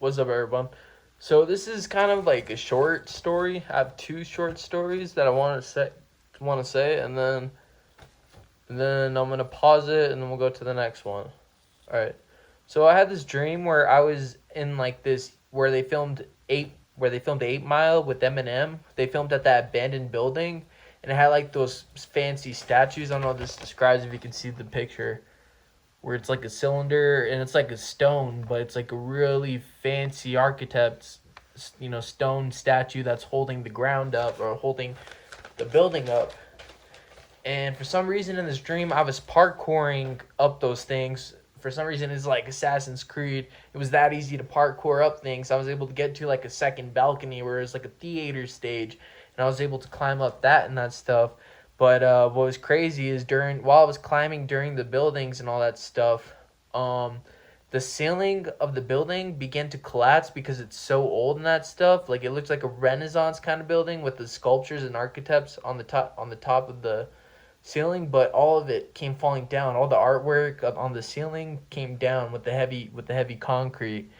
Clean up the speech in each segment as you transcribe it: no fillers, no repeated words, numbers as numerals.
What's up, everyone? So this is kind of like a short story. I have two short stories that I want to say, and then I'm gonna pause it, and then we'll go to the next one. All right. So I had this dream where I was in like this where they filmed 8 Mile with Eminem. They filmed at that abandoned building, and it had like those fancy statues. I don't know how this describes if you can see the picture where it's like a cylinder and it's like a stone, but it's like a really fancy architect's, stone statue that's holding the ground up or holding the building up. And for some reason in this dream, I was parkouring up those things. For some reason, it's like Assassin's Creed. It was that easy to parkour up things. I was able to get to like a second balcony where it's like a theater stage, and I was able to climb up that and that stuff. But what was crazy is while I was climbing during the buildings and all that stuff, the ceiling of the building began to collapse because it's so old and that stuff. Like it looks like a Renaissance kind of building with the sculptures and architects on the top of the ceiling, but all of it came falling down. All the artwork up on the ceiling came down with the heavy concrete.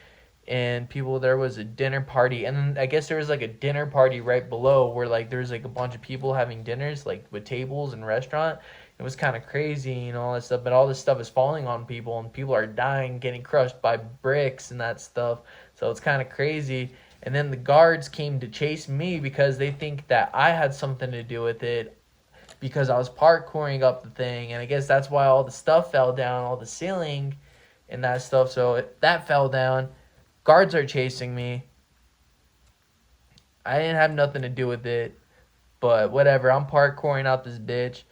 And there was a dinner party, and then I guess there was like a dinner party right below where like there was like a bunch of people having dinners like with tables and restaurant. It was kind of crazy and all that stuff, but all this stuff is falling on people, and people are dying, getting crushed by bricks and that stuff. So it's kind of crazy. And then the guards came to chase me because they think that I had something to do with it because I was parkouring up the thing, and I guess that's why all the stuff fell down, all the ceiling and that stuff. So that fell down. Guards are chasing me. I didn't have nothing to do with it, but whatever. I'm parkouring out this bitch.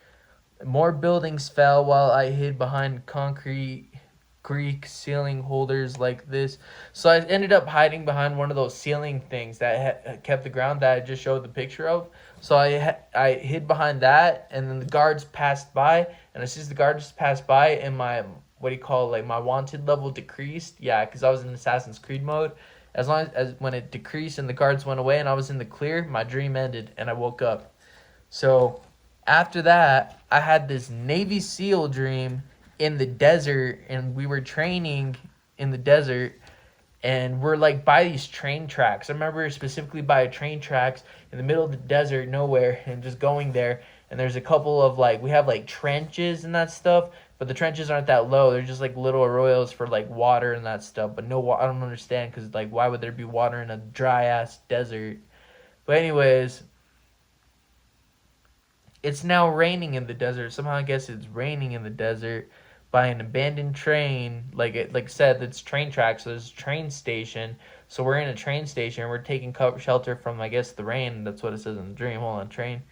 More buildings fell while I hid behind concrete Greek ceiling holders like this. So I ended up hiding behind one of those ceiling things that kept the ground that I just showed the picture of. So I hid behind that, and then the guards passed by, and as soon as the guards passed by, and my what do you call it, like my wanted level decreased. Yeah, because I was in Assassin's Creed mode. As long as when it decreased and the guards went away and I was in the clear, my dream ended and I woke up. So after that, I had this Navy SEAL dream in the desert, and we were training in the desert, and we're like by these train tracks. I remember specifically by train tracks in the middle of the desert, nowhere, and just going there. And there's a couple of like we have like trenches and that stuff, but the trenches aren't that low. They're just like little arroyos for like water and that stuff. But no, I don't understand because like why would there be water in a dry ass desert? But anyways, it's now raining in the desert. Somehow I guess it's raining in the desert by an abandoned train. Like I said, it's train tracks, so there's a train station. So we're in a train station and we're taking cover shelter from I guess the rain. That's what it says in the dream. Hold on, train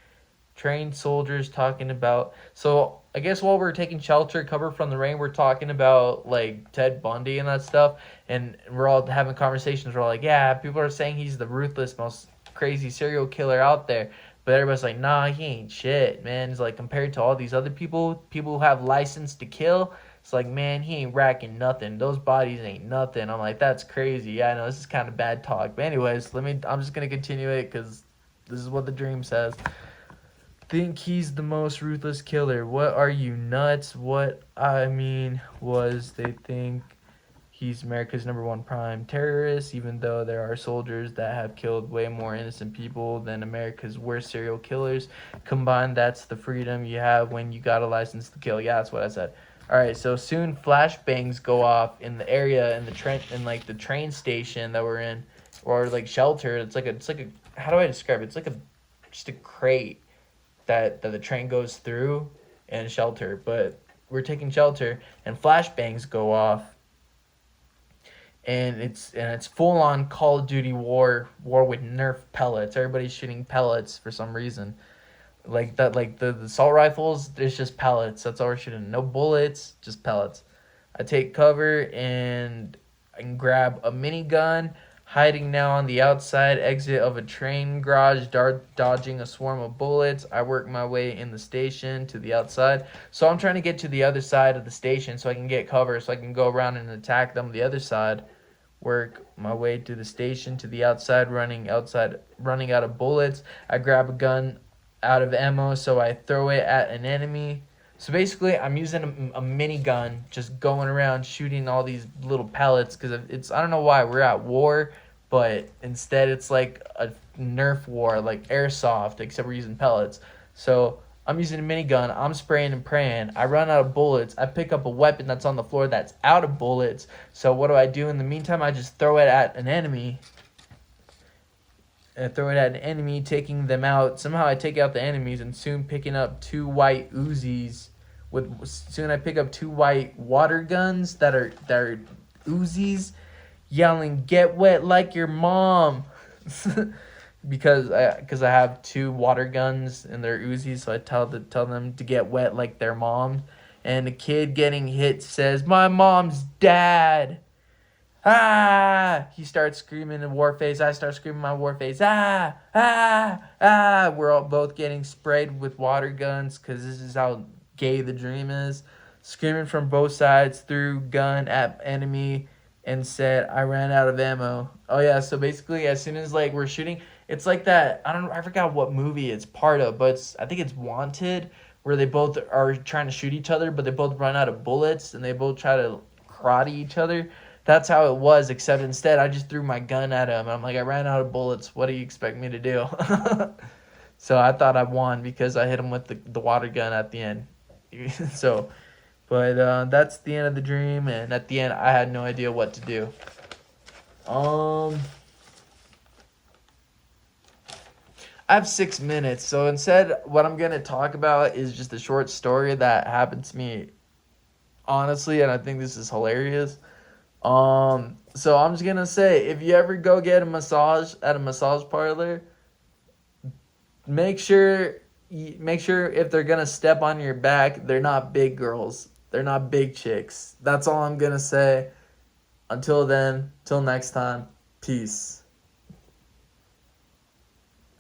soldiers talking about. So I guess while we're taking shelter, cover from the rain, we're talking about like Ted Bundy and that stuff, and we're all having conversations. We're all like, yeah, people are saying he's the ruthless, most crazy serial killer out there. But everybody's like, nah, he ain't shit, man. It's like compared to all these other people who have license to kill, it's like, man, he ain't racking nothing. Those bodies ain't nothing. I'm like, that's crazy. Yeah, I know this is kind of bad talk. But anyways, I'm just gonna continue it because this is what the dream says. Think he's the most ruthless killer. What are you, nuts? What I mean was they think he's America's number one prime terrorist, even though there are soldiers that have killed way more innocent people than America's worst serial killers. Combined, that's the freedom you have when you got a license to kill. Yeah, that's what I said. All right, so soon flashbangs go off in the area in the train in like the train station that we're in, or like shelter. It's like a how do I describe it? It's like a just a crate that the train goes through and shelter, but we're taking shelter and flashbangs go off, and it's full on Call of Duty war with Nerf pellets. Everybody's shooting pellets for some reason. Like that, like the assault rifles, there's just pellets. That's all we're shooting. No bullets, just pellets. I take cover and I can grab a minigun, hiding now on the outside exit of a train garage, dodging a swarm of bullets. I work my way in the station to the outside. So I'm trying to get to the other side of the station so I can get cover, so I can go around and attack them the other side. Work my way to the station to the outside, running out of bullets. I grab a gun out of ammo, so I throw it at an enemy. So basically, I'm using a minigun, just going around shooting all these little pellets because it's I don't know why we're at war, but instead it's like a Nerf war, like airsoft, except we're using pellets. So I'm using a minigun. I'm spraying and praying. I run out of bullets. I pick up a weapon that's on the floor that's out of bullets. So what do I do in the meantime? I just throw it at an enemy. And throw it at an enemy, taking them out. Somehow I take out the enemies, and soon picking up two white Uzis. Soon I pick up two white water guns that are Uzis, yelling "Get wet like your mom," because I have two water guns and they're Uzis, so I tell them to get wet like their mom. And the kid getting hit says, "My mom's dad." Ah! He starts screaming in Warface. I start screaming my Warface. Ah! Ah! Ah! We're all both getting sprayed with water guns because this is how gay the dream is. Screaming from both sides, threw gun at enemy, and said, "I ran out of ammo." Oh yeah, so basically, as soon as like we're shooting, it's like that. I forgot what movie it's part of, but I think it's Wanted, where they both are trying to shoot each other, but they both run out of bullets and they both try to karate each other. That's how it was, except instead I just threw my gun at him. I'm like, I ran out of bullets. What do you expect me to do? So I thought I won because I hit him with the water gun at the end. So, but that's the end of the dream, and at the end I had no idea what to do. I have 6 minutes, so instead what I'm gonna talk about is just a short story that happened to me honestly, and I think this is hilarious. So I'm just gonna say, if you ever go get a massage at a massage parlor, make sure if they're gonna step on your back, they're not big girls. They're not big chicks. That's all I'm gonna say. Until then, till next time, peace.